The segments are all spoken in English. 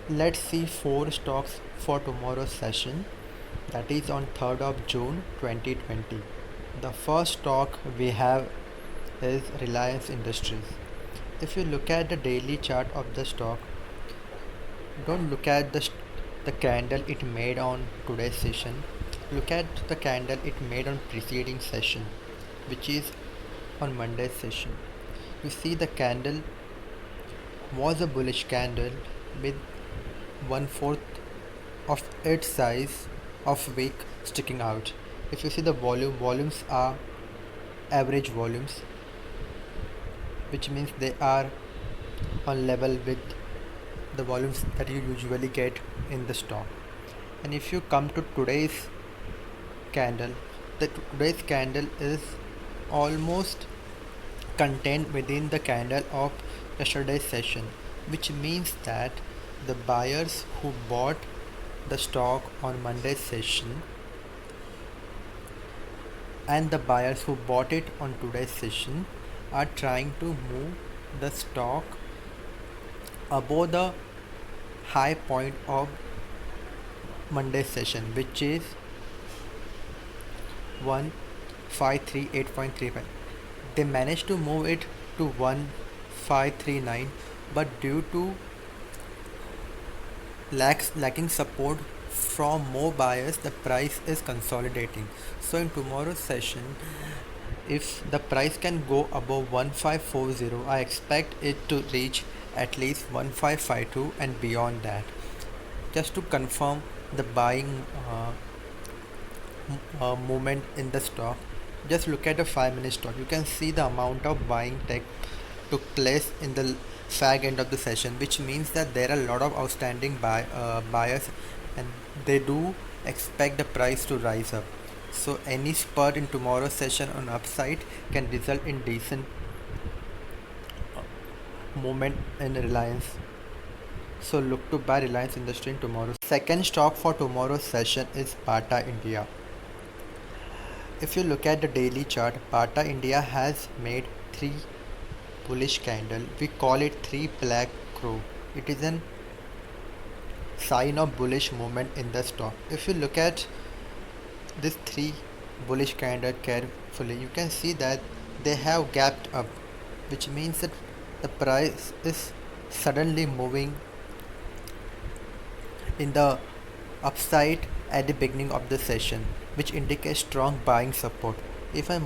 Let's see four stocks for tomorrow's session, that is on 3rd of June 2020. The first stock we have is Reliance Industries. If you look at the daily chart of the stock, don't look at the candle it made on today's session. Look at the candle it made on preceding session, which is on Monday's session. You see the candle was a bullish candle with one fourth of its size of wick sticking out. If you see the volumes are average volumes, which means they are on level with the volumes that you usually get in the stock. And if you come to today's candle, today's candle is almost contained within the candle of yesterday's session, which means that the buyers who bought the stock on Monday's session and the buyers who bought it on today's session are trying to move the stock above the high point of Monday's session, which is 1538.35. They managed to move it to 1539, but due to lacking support from more buyers, the price is consolidating. So in tomorrow's session, if the price can go above 1540, I expect it to reach at least 1552 and beyond that. Just to confirm the buying movement in the stock, just look at the 5-minute stock. You can see the amount of buying took place in the fag end of the session, which means that there are a lot of outstanding buyers and they do expect the price to rise up. So any spurt in tomorrow's session on upside can result in decent movement in Reliance. So look to buy Reliance Industry in tomorrow. Second stock for tomorrow's session is Bata India. If you look at the daily chart, Bata India has made three bullish candle. We call it three black crow. It is an sign of bullish movement in the stock. If you look at this three bullish candle carefully, you can see that they have gapped up, which means that the price is suddenly moving in the upside at the beginning of the session, which indicates strong buying support. If I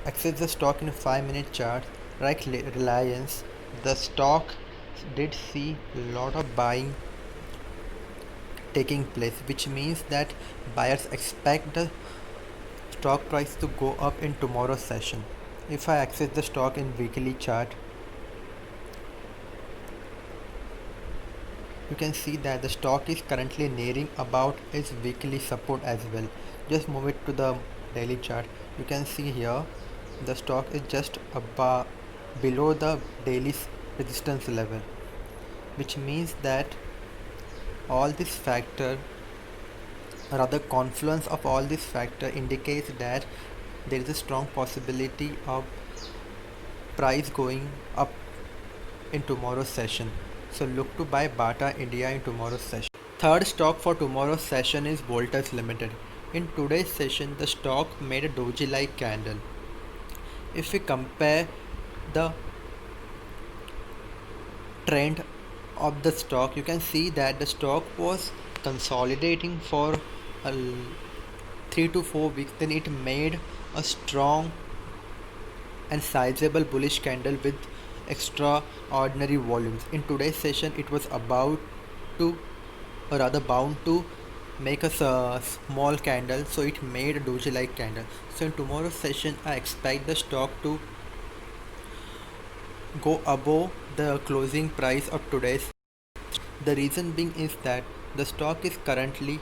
access the stock in a 5-minute chart, like Reliance, the stock did see a lot of buying taking place, which means that buyers expect the stock price to go up in tomorrow's session. If I access the stock in weekly chart, you can see that the stock is currently nearing about its weekly support as well. Just move it to the daily chart. You can see here the stock is just above below the daily resistance level, which means that all this factor, rather confluence of all this factor, indicates that there is a strong possibility of price going up in tomorrow's session. So look to buy Bata India in tomorrow's session. Third stock for tomorrow's session is Voltas Limited. In today's session, the stock made a doji-like candle. If we compare the trend of the stock, you can see that the stock was consolidating for 3 to 4 weeks. Then it made a strong and sizable bullish candle with extraordinary volumes. In today's session, it was about to, or rather bound to, make a small candle, so it made a doji like candle. So in tomorrow's session, I expect the stock to go above the closing price of today's. The reason being is that the stock is currently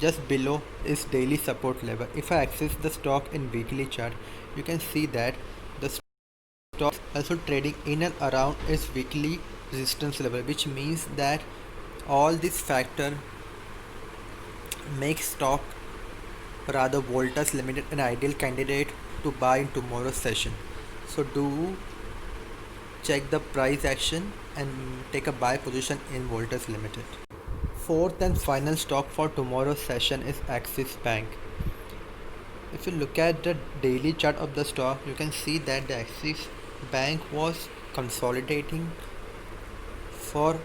just below its daily support level. If I access the stock in weekly chart, you can see that the stock is also trading in and around its weekly resistance level, which means that all this factor makes stock, rather Voltas Limited, an ideal candidate to buy in tomorrow's session. So do check the price action and take a buy position in Voltas Limited. Fourth and final stock for tomorrow's session is Axis Bank. If you look at the daily chart of the stock, you can see that the Axis Bank was consolidating for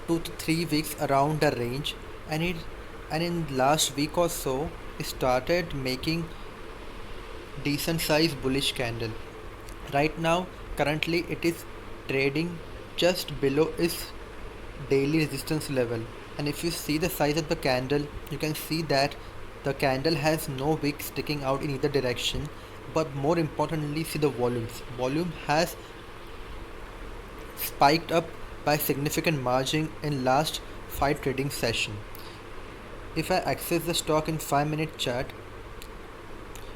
2 to 3 weeks around the range, and in last week or so it started making decent size bullish candle. Right now, currently it is trading just below its daily resistance level, and if you see the size of the candle, you can see that the candle has no wick sticking out in either direction. But more importantly, see the volume has spiked up by significant margin in last 5 trading session. If I access the stock in 5-minute chart,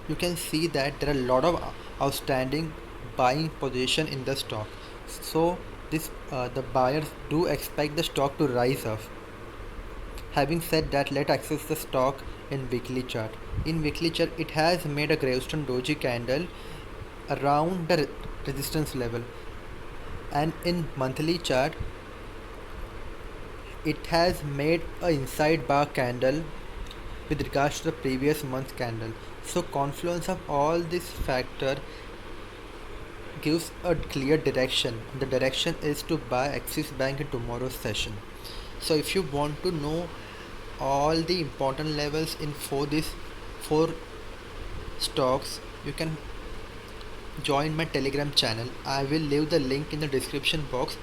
you can see that there are a lot of outstanding buying position in the stock. So this the buyers do expect the stock to rise up. Having said that, let's access the stock in weekly chart. In weekly chart, it has made a gravestone doji candle around the resistance level, and in monthly chart, it has made a inside bar candle with regards to the previous month's candle. So confluence of all this factor gives a clear direction. The direction is to buy Axis Bank in tomorrow's session. So if you want to know all the important levels in for these four stocks, you can join my Telegram channel. I will leave the link in the description box.